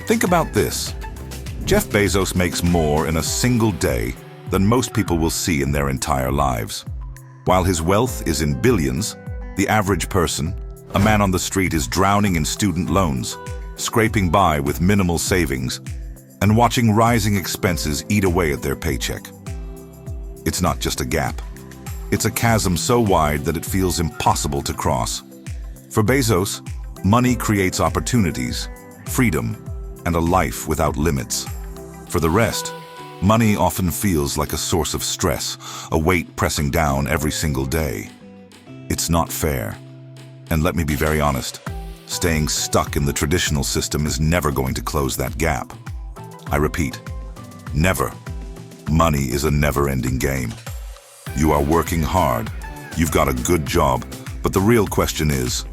Think about this. Jeff Bezos makes more in a single day than most people will see in their entire lives. While his wealth is in billions, the average person, a man on the street, is drowning in student loans, scraping by with minimal savings, and watching rising expenses eat away at their paycheck. It's not just a gap. It's a chasm so wide that it feels impossible to cross. For Bezos, money creates opportunities, freedom, and a life without limits. For the rest, money often feels like a source of stress, a weight pressing down every single day. It's not fair. And let me be very honest, staying stuck in the traditional system is never going to close that gap. I repeat, never. Money is a never-ending game. You are working hard, you've got a good job, but the real question is,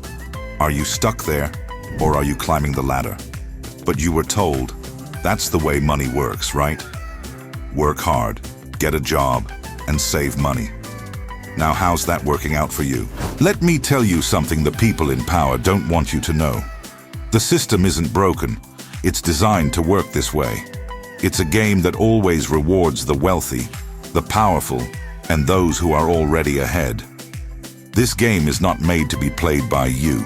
are you stuck there or are you climbing the ladder? But you were told, that's the way money works, right? Work hard, get a job, and save money. Now how's that working out for you? Let me tell you something the people in power don't want you to know. The system isn't broken, it's designed to work this way. It's a game that always rewards the wealthy, the powerful, and those who are already ahead. This game is not made to be played by you.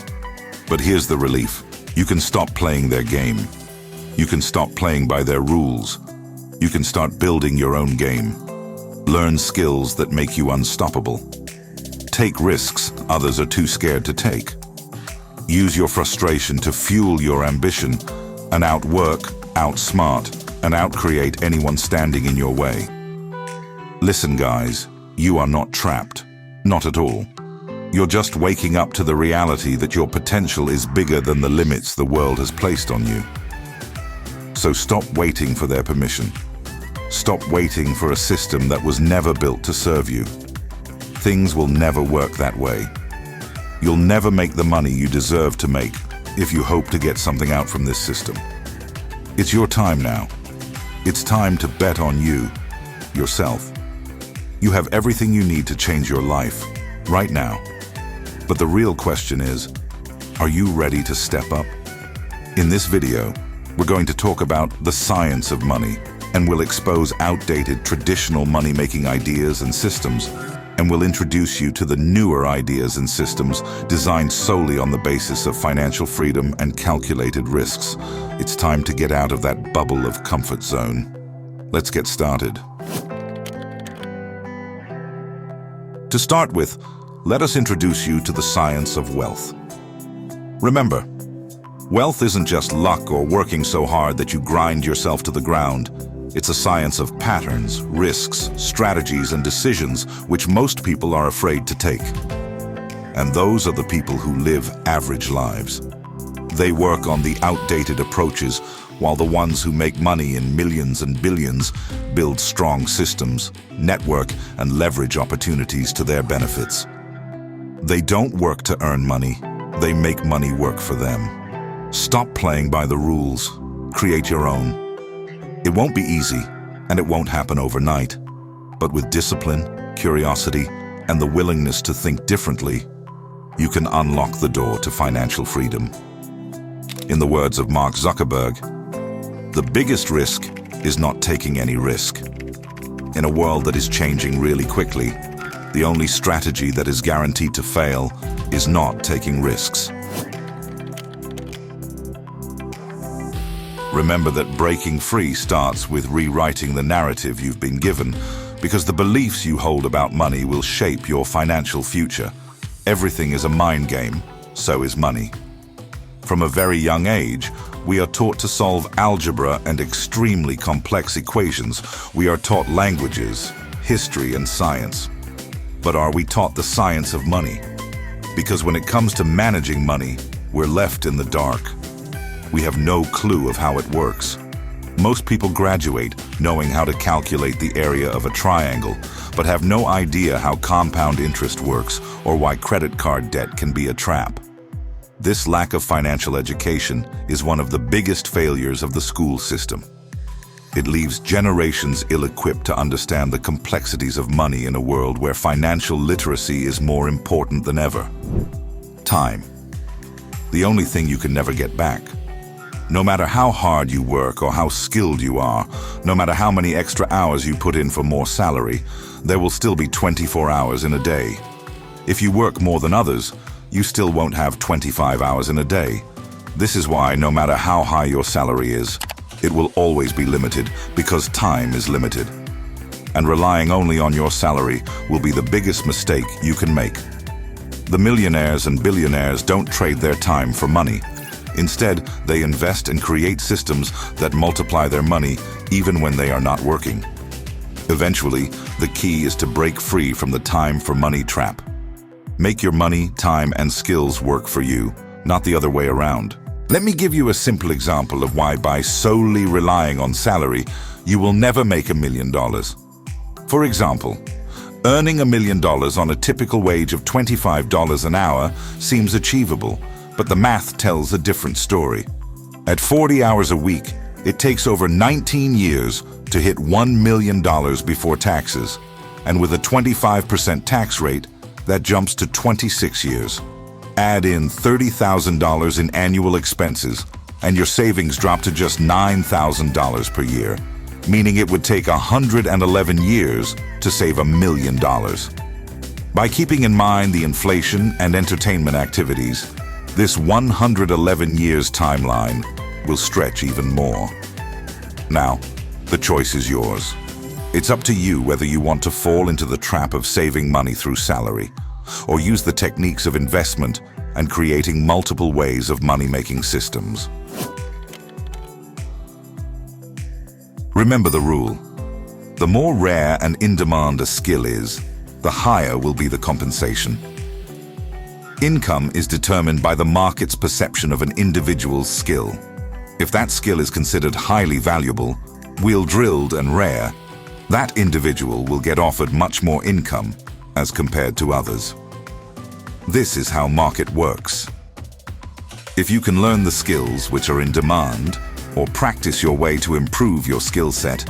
But here's the relief. You can stop playing their game. You can stop playing by their rules. You can start building your own game. Learn skills that make you unstoppable. Take risks others are too scared to take. Use your frustration to fuel your ambition and outwork, outsmart, and outcreate anyone standing in your way. Listen, guys, you are not trapped. Not at all. You're just waking up to the reality that your potential is bigger than the limits the world has placed on you. So stop waiting for their permission. Stop waiting for a system that was never built to serve you. Things will never work that way. You'll never make the money you deserve to make if you hope to get something out from this system. It's your time now. It's time to bet on you, yourself. You have everything you need to change your life, right now. But the real question is, are you ready to step up? In this video, we're going to talk about the science of money, and we'll expose outdated traditional money-making ideas and systems, and we'll introduce you to the newer ideas and systems designed solely on the basis of financial freedom and calculated risks. It's time to get out of that bubble of comfort zone. Let's get started. To start with, let us introduce you to the science of wealth. Remember, wealth isn't just luck or working so hard that you grind yourself to the ground. It's a science of patterns, risks, strategies, and decisions which most people are afraid to take. And those are the people who live average lives. They work on the outdated approaches, while the ones who make money in millions and billions build strong systems, network, and leverage opportunities to their benefits. They don't work to earn money, they make money work for them. Stop playing by the rules, create your own. It won't be easy, and it won't happen overnight. But with discipline, curiosity, and the willingness to think differently, you can unlock the door to financial freedom. In the words of Mark Zuckerberg, the biggest risk is not taking any risk. In a world that is changing really quickly, the only strategy that is guaranteed to fail is not taking risks. Remember that breaking free starts with rewriting the narrative you've been given, because the beliefs you hold about money will shape your financial future. Everything is a mind game, so is money. From a very young age, we are taught to solve algebra and extremely complex equations. We are taught languages, history, and science. But are we taught the science of money? Because when it comes to managing money, we're left in the dark. We have no clue of how it works. Most people graduate knowing how to calculate the area of a triangle, but have no idea how compound interest works or why credit card debt can be a trap. This lack of financial education is one of the biggest failures of the school system. It leaves generations ill-equipped to understand the complexities of money in a world where financial literacy is more important than ever. Time. The only thing you can never get back. No matter how hard you work or how skilled you are, no matter how many extra hours you put in for more salary, there will still be 24 hours in a day. If you work more than others, you still won't have 25 hours in a day. This is why, no matter how high your salary is, it will always be limited because time is limited. And relying only on your salary will be the biggest mistake you can make. The millionaires and billionaires don't trade their time for money. Instead, they invest and create systems that multiply their money even when they are not working. Eventually, the key is to break free from the time for money trap. Make your money, time, and skills work for you, not the other way around. Let me give you a simple example of why by solely relying on salary, you will never make $1 million. For example, earning $1 million on a typical wage of $25 an hour seems achievable, but the math tells a different story. At 40 hours a week, it takes over 19 years to hit $1 million before taxes, and with a 25% tax rate, that jumps to 26 years. Add in $30,000 in annual expenses, and your savings drop to just $9,000 per year, meaning it would take 111 years to save $1 million. By keeping in mind the inflation and entertainment activities, this 111 years timeline will stretch even more. Now, the choice is yours. It's up to you whether you want to fall into the trap of saving money through salary, or use the techniques of investment and creating multiple ways of money-making systems. Remember the rule. The more rare and in-demand a skill is, the higher will be the compensation. Income is determined by the market's perception of an individual's skill. If that skill is considered highly valuable, well-drilled and rare, that individual will get offered much more income as compared to others. This is how market works. If you can learn the skills which are in demand or practice your way to improve your skill set,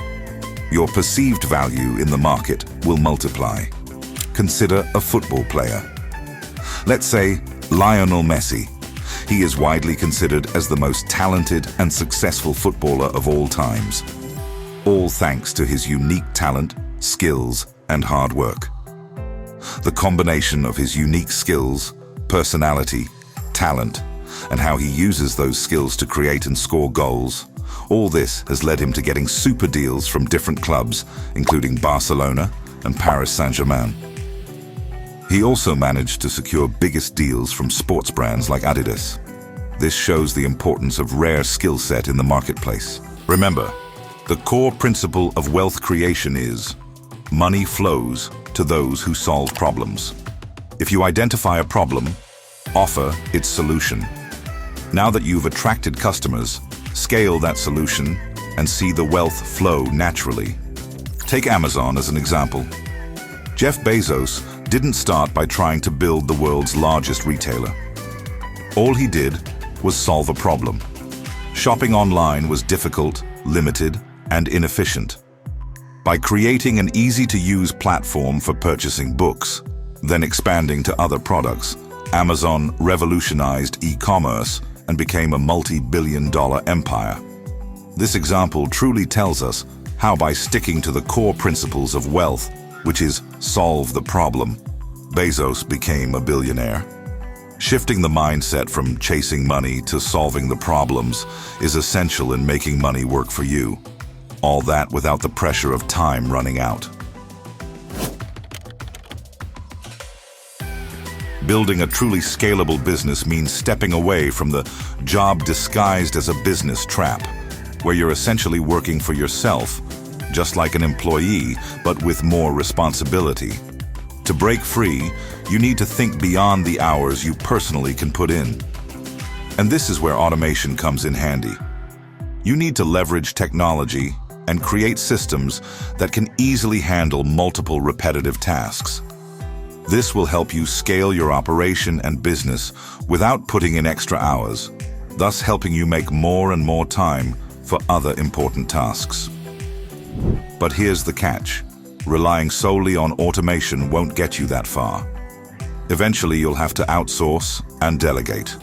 your perceived value in the market will multiply. Consider a football player. Let's say Lionel Messi. He is widely considered as the most talented and successful footballer of all times, all thanks to his unique talent, skills, and hard work. The combination of his unique skills, personality, talent, and how he uses those skills to create and score goals, all this has led him to getting super deals from different clubs, including Barcelona and Paris Saint-Germain. He also managed to secure biggest deals from sports brands like Adidas. This shows the importance of rare skill set in the marketplace. Remember, the core principle of wealth creation is money flows to those who solve problems. If you identify a problem, offer its solution. Now that you've attracted customers, scale that solution and see the wealth flow naturally. Take Amazon as an example. Jeff Bezos didn't start by trying to build the world's largest retailer. All he did was solve a problem. Shopping online was difficult, limited, and inefficient. By creating an easy-to-use platform for purchasing books, then expanding to other products, Amazon revolutionized e-commerce and became a multi-billion-dollar empire. This example truly tells us how by sticking to the core principles of wealth, which is solve the problem, Bezos became a billionaire. Shifting the mindset from chasing money to solving the problems is essential in making money work for you. All that without the pressure of time running out. Building a truly scalable business means stepping away from the job disguised as a business trap, where you're essentially working for yourself, just like an employee, but with more responsibility. To break free, you need to think beyond the hours you personally can put in. And this is where automation comes in handy. You need to leverage technology and create systems that can easily handle multiple repetitive tasks. This will help you scale your operation and business without putting in extra hours, thus helping you make more and more time for other important tasks. But here's the catch. Relying solely on automation won't get you that far. Eventually, you'll have to outsource and delegate.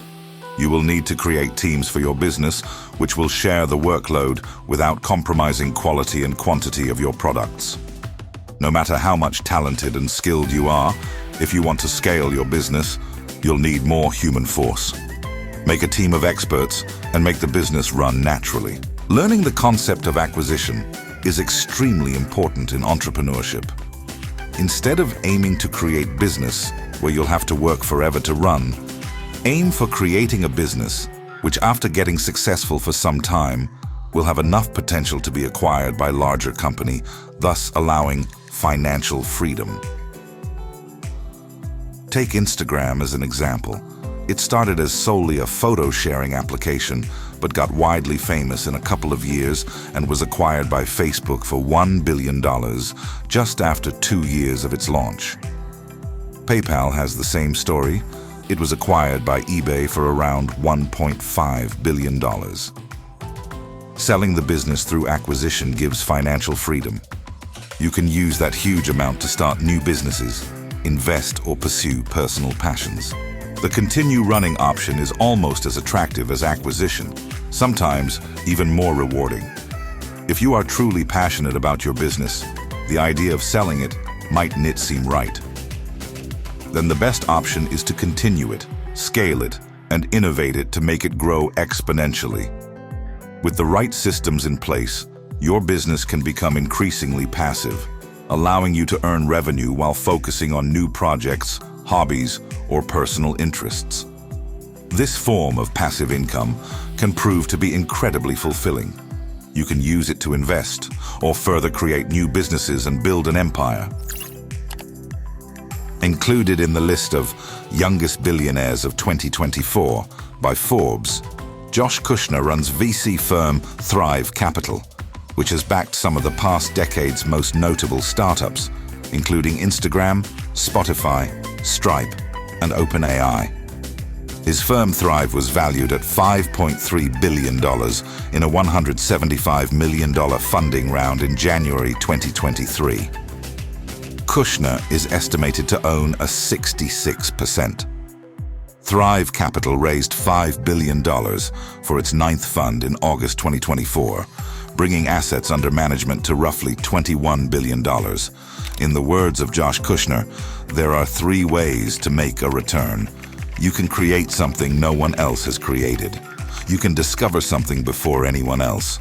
You will need to create teams for your business, which will share the workload without compromising quality and quantity of your products. No matter how much talented and skilled you are, if you want to scale your business, you'll need more human force. Make a team of experts and make the business run naturally. Learning the concept of acquisition is extremely important in entrepreneurship. Instead of aiming to create business where you'll have to work forever to run, aim for creating a business which, after getting successful for some time, will have enough potential to be acquired by a larger company, thus allowing financial freedom. Take Instagram as an example. It started as solely a photo-sharing application, but got widely famous in a couple of years and was acquired by Facebook for $1 billion just after 2 years of its launch. PayPal has the same story. It was acquired by eBay for around $1.5 billion. Selling the business through acquisition gives financial freedom. You can use that huge amount to start new businesses, invest, or pursue personal passions. The continue running option is almost as attractive as acquisition, sometimes even more rewarding. If you are truly passionate about your business, the idea of selling it mightn't seem right. Then the best option is to continue it, scale it, and innovate it to make it grow exponentially. With the right systems in place, your business can become increasingly passive, allowing you to earn revenue while focusing on new projects, hobbies, or personal interests. This form of passive income can prove to be incredibly fulfilling. You can use it to invest or further create new businesses and build an empire. Included in the list of youngest billionaires of 2024 by Forbes, Josh Kushner runs VC firm Thrive Capital, which has backed some of the past decade's most notable startups, including Instagram, Spotify, Stripe, and OpenAI. His firm Thrive was valued at $5.3 billion in a $175 million funding round in January 2023. Kushner is estimated to own a 66%. Thrive Capital raised $5 billion for its 9th fund in August 2024, bringing assets under management to roughly $21 billion. In the words of Josh Kushner, there are 3 ways to make a return. You can create something no one else has created. You can discover something before anyone else,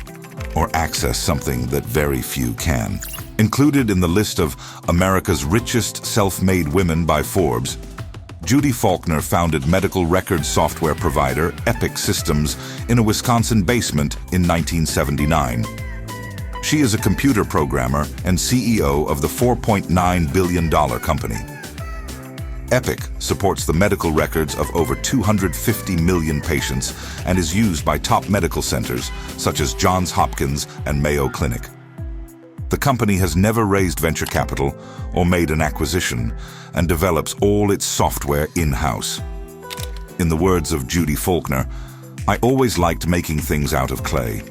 or access something that very few can. Included in the list of America's richest self-made women by Forbes, Judy Faulkner founded medical record software provider Epic Systems in a Wisconsin basement in 1979. She is a computer programmer and CEO of the $4.9 billion company. Epic supports the medical records of over 250 million patients and is used by top medical centers such as Johns Hopkins and Mayo Clinic. The company has never raised venture capital or made an acquisition and develops all its software in-house. In the words of Judy Faulkner, "I always liked making things out of clay.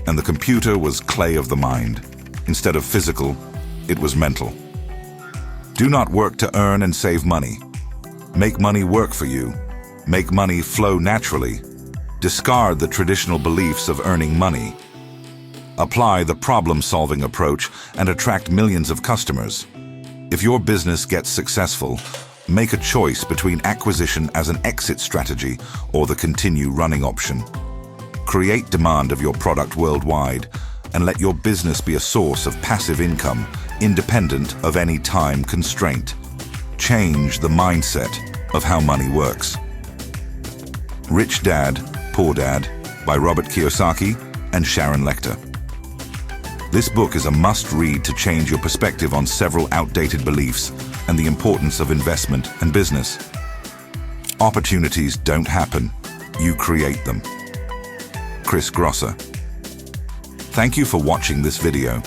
And the computer was clay of the mind. Instead of physical, it was mental. Do not work to earn and save money. Make money work for you. Make money flow naturally. Discard the traditional beliefs of earning money. Apply the problem-solving approach and attract millions of customers. If your business gets successful, make a choice between acquisition as an exit strategy or the continue running option. Create demand of your product worldwide and let your business be a source of passive income, independent of any time constraint. Change the mindset of how money works." Rich Dad, Poor Dad by Robert Kiyosaki and Sharon Lechter. This book is a must-read to change your perspective on several outdated beliefs and the importance of investment and business. Opportunities don't happen, you create them. Chris Grosser. Thank you for watching this video.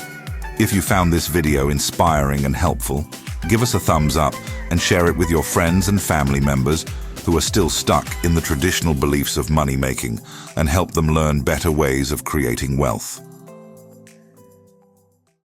If you found this video inspiring and helpful, give us a thumbs up and share it with your friends and family members who are still stuck in the traditional beliefs of money making, and help them learn better ways of creating wealth.